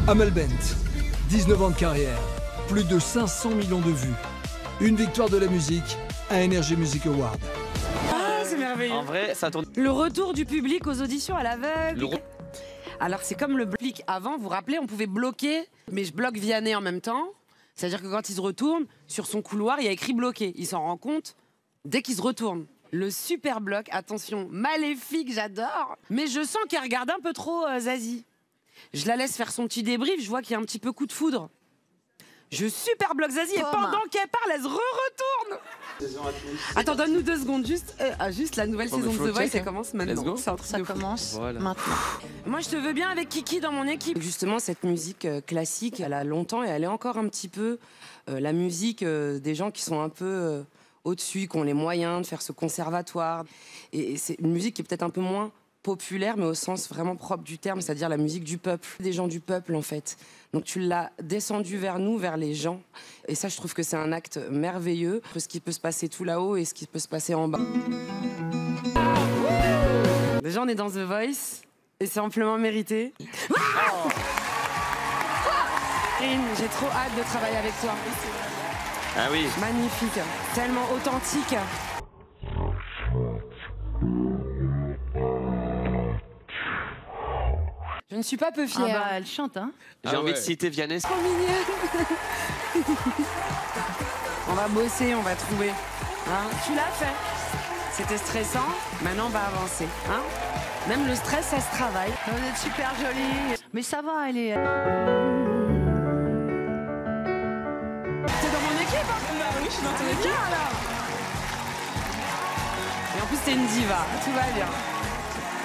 Amel Bent, 19 ans de carrière, plus de 500 millions de vues. Une victoire de la musique à Energy Music Award. Ah, c'est merveilleux. En vrai, ça tourne. Le retour du public aux auditions à l'aveugle. Alors, c'est comme le public avant, vous vous rappelez, on pouvait bloquer, mais je bloque Vianney en même temps. C'est-à-dire que quand il se retourne, sur son couloir, il y a écrit bloqué. Il s'en rend compte dès qu'il se retourne. Le super bloc, attention, maléfique, j'adore. Mais je sens qu'elle regarde un peu trop Zazie. Je la laisse faire son petit débrief, je vois qu'il y a un petit peu coup de foudre. Je super bloque Zazie et pendant qu'elle parle, elle se retourne. Attends, donne-nous 2 secondes, juste la nouvelle saison de The Voice, ça commence maintenant. Ça commence maintenant. Moi, je te veux bien avec Kiki dans mon équipe. Justement, cette musique classique, elle a longtemps et elle est encore un petit peu la musique des gens qui sont un peu au-dessus, qui ont les moyens de faire ce conservatoire. Et c'est une musique qui est peut-être un peu moins populaire, mais au sens vraiment propre du terme, c'est-à-dire la musique du peuple, des gens du peuple en fait. Donc tu l'as descendu vers nous, vers les gens. Et ça, je trouve que c'est un acte merveilleux, entre ce qui peut se passer tout là-haut et ce qui peut se passer en bas. Déjà, on est dans The Voice et c'est amplement mérité. J'ai trop hâte de travailler avec toi. Ah oui. Magnifique, tellement authentique. Je ne suis pas peu fière. Ah bah, elle chante, hein. J'ai envie de citer Vianney. Trop mignonne. On va bosser, on va trouver. Hein, tu l'as fait. C'était stressant, maintenant on va avancer. Hein, même le stress, ça se travaille. Vous êtes super jolie. Mais ça va, elle est... T'es dans mon équipe, hein? Bah oui, je suis dans ton équipe. Alors. Et en plus, t'es une diva, tout va bien.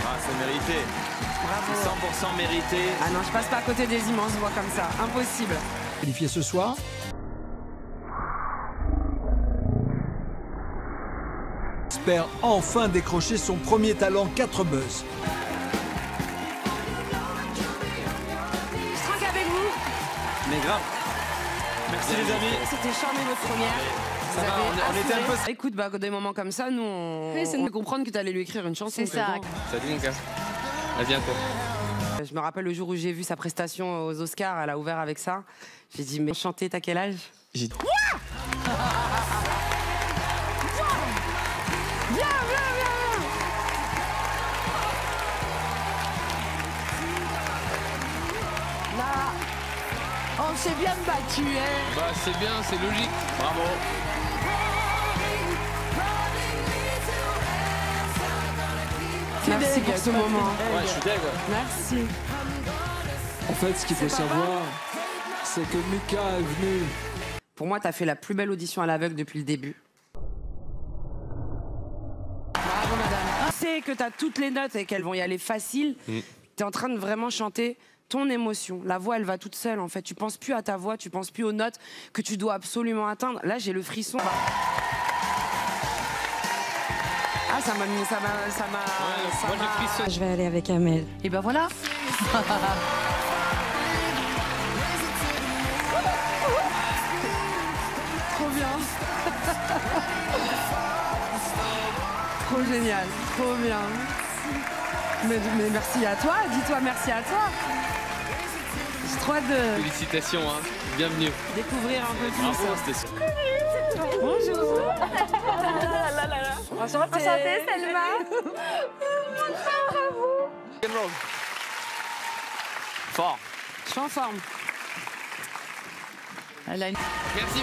Ah, c'est mérité. Bravo. 100% mérité. Ah non, je passe pas à côté des immenses voix comme ça. Impossible. Qualifié ce soir. Espère enfin décrocher son premier talent 4 buzz. Je trinque avec vous. Mais grave. Merci les amis. C'était charmé votre première. Ça va, on était un peu... Écoute, bah, des moments comme ça, nous, on peut comprendre que tu allais lui écrire une chanson. C'est ça. Salut mon gars. À bientôt. Je me rappelle le jour où j'ai vu sa prestation aux Oscars, elle a ouvert avec ça. J'ai dit, mais chanter, t'as quel âge? J'ai dit, viens. Là, on s'est bien battu, hein. Bah c'est bien, c'est logique. Bravo. merci pour ce moment. Ouais, je suis deg, ouais. Merci. En fait, ce qu'il faut savoir, c'est que Mika est venue. Pour moi, t'as fait la plus belle audition à l'aveugle depuis le début. Bravo, madame. Tu sais que t'as toutes les notes et qu'elles vont y aller facile. T'es en train de vraiment chanter ton émotion. La voix, elle va toute seule, en fait. Tu penses plus à ta voix, tu penses plus aux notes que tu dois absolument atteindre. Là, j'ai le frisson. Ah, ça m'a mis, Moi j'ai frissonné. Je vais aller avec Amel. Et ben voilà. Trop bien. Trop génial, trop bien. Mais merci à toi, dis-toi merci à toi. J'ai trop hâte de Félicitations, hein. Bienvenue. découvrir un peu tout Bravo, ça. c'était super. Bonjour. Enchantée, Selma. Fort. Je suis en forme. Elle a une... Merci.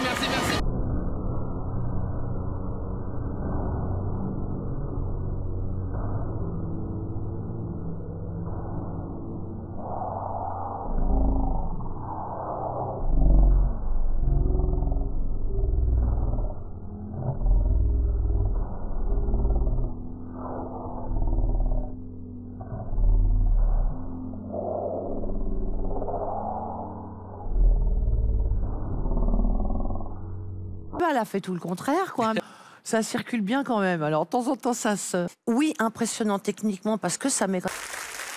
Elle a fait tout le contraire, quoi. Ça circule bien quand même. Alors, de temps en temps, ça se... Oui, impressionnant techniquement, parce que ça met...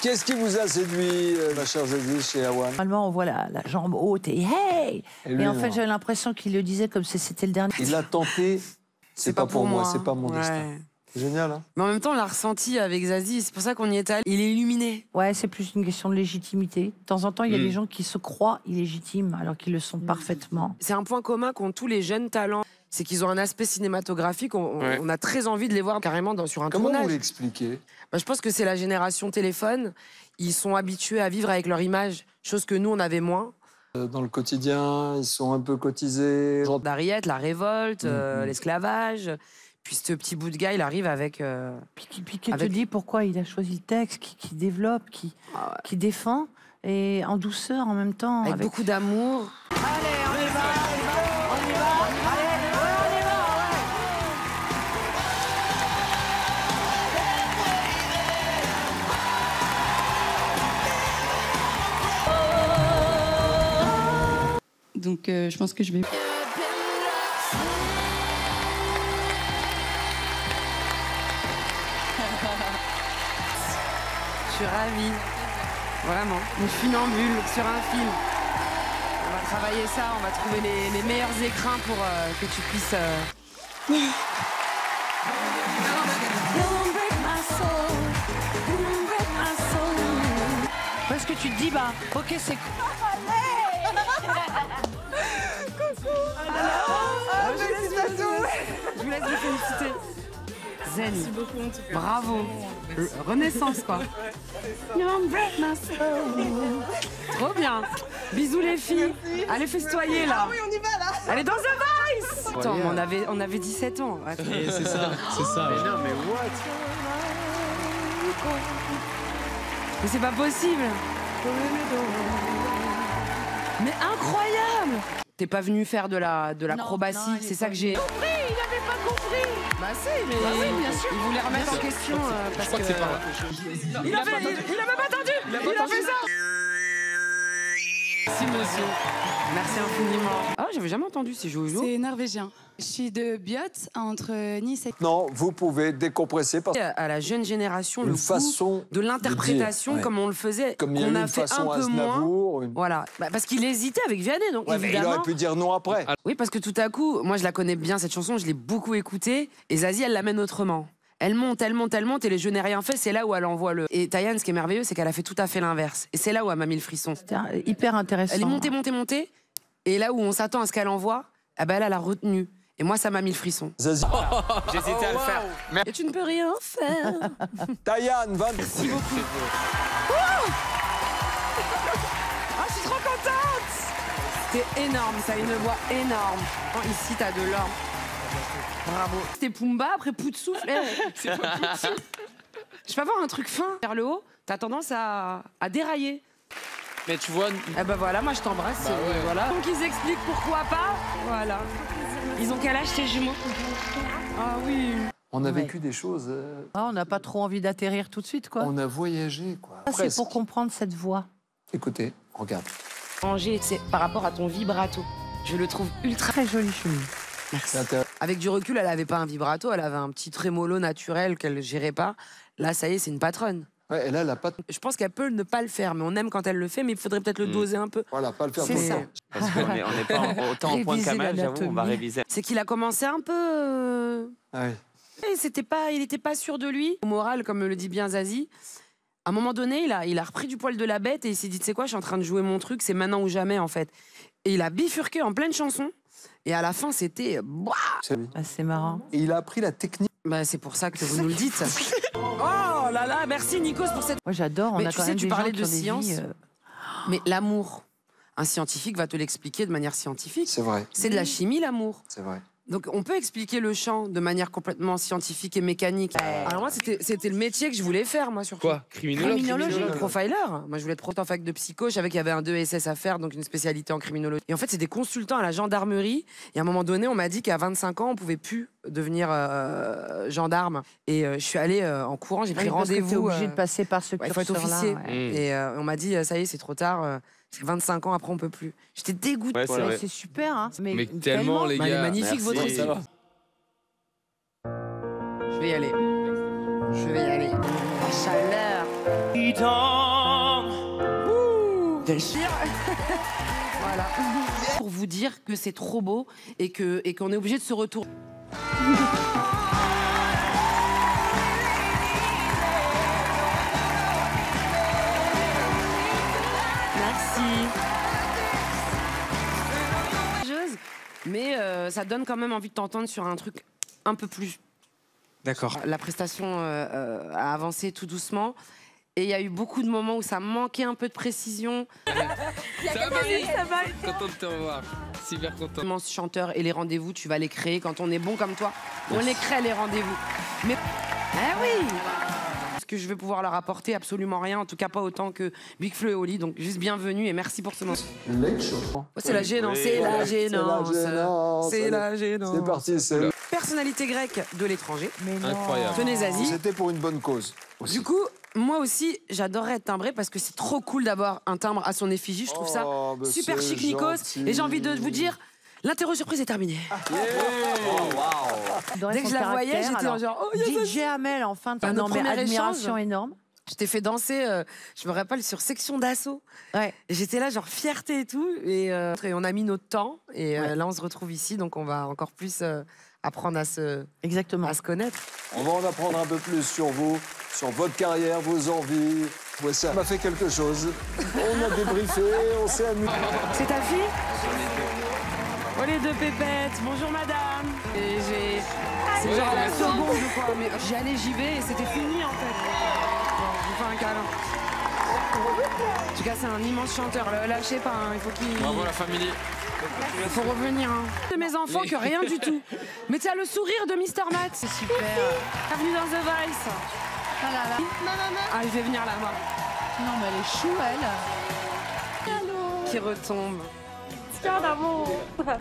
Qu'est-ce qui vous a séduit, ma chère Zazie, chez Awan? Normalement, on voit la jambe haute et hey! lui, Et en non. fait, j'avais l'impression qu'il le disait comme si c'était le dernier. Il l'a tenté, c'est pas pour moi, c'est pas mon destin. Génial, hein. Mais en même temps, on l'a ressenti avec Zazie, c'est pour ça qu'on y est allé. Il est illuminé. Ouais, c'est plus une question de légitimité. De temps en temps, il y a des gens qui se croient illégitimes alors qu'ils le sont parfaitement. C'est un point commun qu'ont tous les jeunes talents, c'est qu'ils ont un aspect cinématographique. On a très envie de les voir carrément sur un Comment tournage. vous l'expliquez? Bah, je pense que c'est la génération téléphone. Ils sont habitués à vivre avec leur image, chose que nous, on avait moins. Dans le quotidien, ils sont un peu cotisés. D'Ariette, la révolte, l'esclavage. Puis ce petit bout de gars, il arrive avec... Puis qui te dit pourquoi il a choisi le texte, qui développe, qui défend, et en douceur en même temps. avec beaucoup d'amour. Allez, on y va, on y va, allez, on y va, Donc je pense que je vais... Je suis ravie. Vraiment. Une funambule sur un film. On va travailler ça, on va trouver les meilleurs écrins pour que tu puisses... Parce que tu te dis, bah, ok, c'est Je vous laisse vous féliciter. Zen. Merci beaucoup en tout cas. Bravo. Renaissance, quoi. Trop bien. Bisous, les filles. Allez festoyer, là. Oui, on y va là. Allez, dans The Voice. Attends, on avait 17 ans. Attends. C'est ça, c'est ça. Mais non, mais what? Mais c'est pas possible. Mais incroyable. T'es pas venu faire de l'acrobatie, non, il est c'est ça pas que j'ai... compris, il n'avait pas compris. Bah si, mais oui, bien sûr. il voulait remettre en question parce Je crois que c'est par là. Il a même pas attendu. Il a fait ça. Merci monsieur. Merci infiniment. Ah, j'avais jamais entendu ces Jojo. C'est norvégien. Je suis de Biot, entre Nice et... Non, vous pouvez décompresser parce À la jeune génération, Une le façon goût de l'interprétation de dire, ouais. comme on le faisait, comme il y a eu qu'on a une fait façon un peu moins. Aznavour, Voilà, bah, parce qu'il hésitait avec Vianney, donc Ouais, mais il évidemment. aurait pu dire non après. Oui, parce que tout à coup, moi je la connais bien cette chanson, je l'ai beaucoup écoutée, et Zazie elle l'amène autrement. Elle monte, et les Je n'ai rien fait, c'est là où elle envoie le... Et Taïane, ce qui est merveilleux, c'est qu'elle a fait tout à fait l'inverse. Et c'est là où elle m'a mis le frisson. C'était hyper intéressant. Elle est montée, et là où on s'attend à ce qu'elle envoie, eh ben elle a retenu. Et moi, ça m'a mis le frisson. Zazie. J'hésitais à le faire. Et tu ne peux rien faire. Taïane, 20. Merci beaucoup. Ah, je suis trop contente. T'es énorme, t'as une voix énorme. Oh, ici, t'as de l'or. Bravo. C'était Pumba, après Poutsoufle. C'est pas Poutsoufle. Je peux avoir un truc fin vers le haut, t'as tendance à dérailler. Mais tu vois, Eh ben voilà, moi je t'embrasse. Bah ouais. Voilà. Donc ils expliquent pourquoi pas. Voilà. Ils ont quel âge tes jumeaux? Ah oui. On a Ouais. vécu des choses. Ah, on n'a pas trop envie d'atterrir tout de suite, quoi. On a voyagé, quoi. Ça, c'est Presque. pour comprendre cette voix. Écoutez, regarde. Angers, c'est par rapport à ton vibrato. Je le trouve ultra. Très jolie chemise. C'est intéressant. Avec du recul, elle avait pas un vibrato, elle avait un petit trémolo naturel qu'elle gérait pas. Là, ça y est, c'est une patronne. Ouais, et là, elle a pas, Je pense qu'elle peut ne pas le faire, mais on aime quand elle le fait, mais il faudrait peut-être le doser un peu. voilà, pas le faire C'est tout le ça. temps. parce qu'on n'est pas autant en point Réviser qu'Amal, j'avoue, on va l'anatomie. réviser. C'est qu'il a commencé un peu. Ah oui. Il n'était pas sûr de lui. Au moral, comme le dit bien Zazie, à un moment donné, il a repris du poil de la bête et il s'est dit, tu sais quoi, je suis en train de jouer mon truc, c'est maintenant ou jamais en fait. Et il a bifurqué en pleine chanson. Et à la fin, c'était. C'est lui. Ah, c'est marrant. Et il a appris la technique. Bah, c'est pour ça que vous nous le dites. Oh là là, merci Nikos pour cette. Moi, j'adore. On Mais a tu quand sais, même tu des parlais gens de qui ont des science. vies, Mais l'amour, un scientifique va te l'expliquer de manière scientifique. C'est vrai, C'est de la chimie, l'amour. c'est vrai. Donc on peut expliquer le chant de manière complètement scientifique et mécanique. Alors moi, c'était le métier que je voulais faire, moi, surtout. Quoi? Criminologue? Criminologie, profiler. Moi, je voulais être prof en fac de psycho. Je savais qu'il y avait un 2SS à faire, donc une spécialité en criminologie. Et en fait, c'est des consultants à la gendarmerie. Et à un moment donné, on m'a dit qu'à 25 ans, on pouvait plus devenir gendarme. Et je suis allée en courant, j'ai pris parce que t'es rendez-vous. obligé de passer par ce Il faut être curseur-là. officier. Ouais. Et on m'a dit, ça y est, c'est trop tard. C'est 25 ans, après, on peut plus. J'étais dégoûtée. Ouais, c'est Ouais, vrai. c'est super, hein. Mais tellement, les Bah, elle est gars. magnifique, Merci. votre Ça histoire. va. Je vais y aller. Je vais y aller. La chaleur. Ouh, quel chien. Voilà. Pour vous dire que c'est trop beau et qu'on est obligé de se retourner. ça donne quand même envie de t'entendre sur un truc un peu plus. D'accord. La prestation a avancé tout doucement. Et il y a eu beaucoup de moments où ça manquait un peu de précision. Ça va. Content de te revoir. Super content. Immense chanteur et les rendez-vous, tu vas les créer. Quand on est bon comme toi, on les crée les rendez-vous. Mais oui. Parce que je vais pouvoir leur apporter absolument rien, en tout cas pas autant que Big Flo et Oli. Donc juste bienvenue et merci pour ce moment. Late Show. Oh, c'est la gênance, c'est la gênance, c'est la gênance. C'est parti, c'est... Personnalité grecque de l'étranger. Mais non. Incroyable. Tenez Zazie. C'était pour une bonne cause. Aussi. Du coup, moi aussi, j'adorerais être timbré parce que c'est trop cool d'avoir un timbre à son effigie. Je trouve ça Oh, bah super c'est chic, Nikos. gentil. Et j'ai envie de vous dire, l'interro surprise est terminée. Adorait Dès que son je la voyais, caractère, j'étais alors. genre, oh, il y a ça. DJ Amel, enfin, Bah, non, notre mais premier admiration échange. énorme. Je t'ai fait danser, je me rappelle, sur section d'assaut. Ouais. Et j'étais là, genre fierté et tout. Et on a mis notre temps. Et là, on se retrouve ici. Donc, on va encore plus apprendre à se connaître. On va en apprendre un peu plus sur vous, sur votre carrière, vos envies. Ouais, ça m'a fait quelque chose. On a débriefé, on s'est amusé. C'est ta fille? Oh les deux pépettes, bonjour madame. Et c'est genre la seconde ou quoi, mais j'y allais, j'y vais et c'était fini en fait. Bon, je vous fais un câlin. En tout cas, c'est un immense chanteur, le lâchez pas, hein. Il faut qu'il... Bravo la famille. Il faut revenir, hein. De mes enfants que rien du tout. Mais tu as le sourire de Mr. Matt. C'est super. Bienvenue dans The Voice. Ah là là. Ah, je vais venir là, moi. Non, mais elle est chou, elle. Qui retombe. Du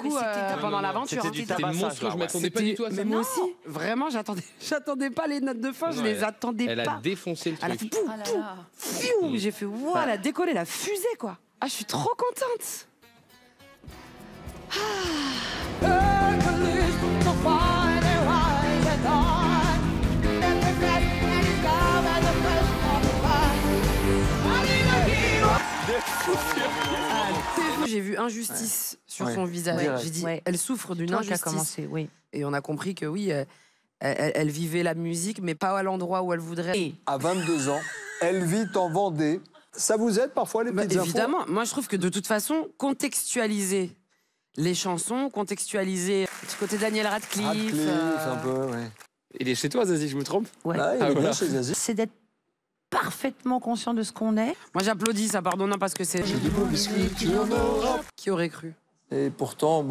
coup, pendant l'aventure, C'était du C'était tabassage, monstrueux, là, je ouais. m'attendais pas du tout à ça. Mais moi aussi, vraiment, j'attendais pas les notes de fin, je les attendais Elle pas. a défoncé le Elle a fait truc. pouf, Ah là pouf, là. fiou. J'ai fait wow, elle a décollé la fusée quoi. Ah, je suis trop contente. J'ai vu injustice sur son visage. Direct. J'ai dit, Ouais. elle souffre d'une Toi qui a injustice. commencé, oui. Et on a compris que oui, elle vivait la musique, mais pas à l'endroit où elle voudrait. À 22 ans, elle vit en Vendée. Ça vous aide parfois, les Bah, petites infos? évidemment, moi je trouve que de toute façon, contextualiser les chansons, contextualiser du côté Daniel Radcliffe. Radcliffe, un peu, ouais. Il est chez toi, Zazie, je me trompe? Ouais. Ah, il est voilà. bien chez Zazie. C'est d'être parfaitement conscient de ce qu'on est. Moi j'applaudis ça, pardon, non, parce que c'est... J'ai du beau biscuit, tu en auras. Qui aurait cru? Et pourtant, au moment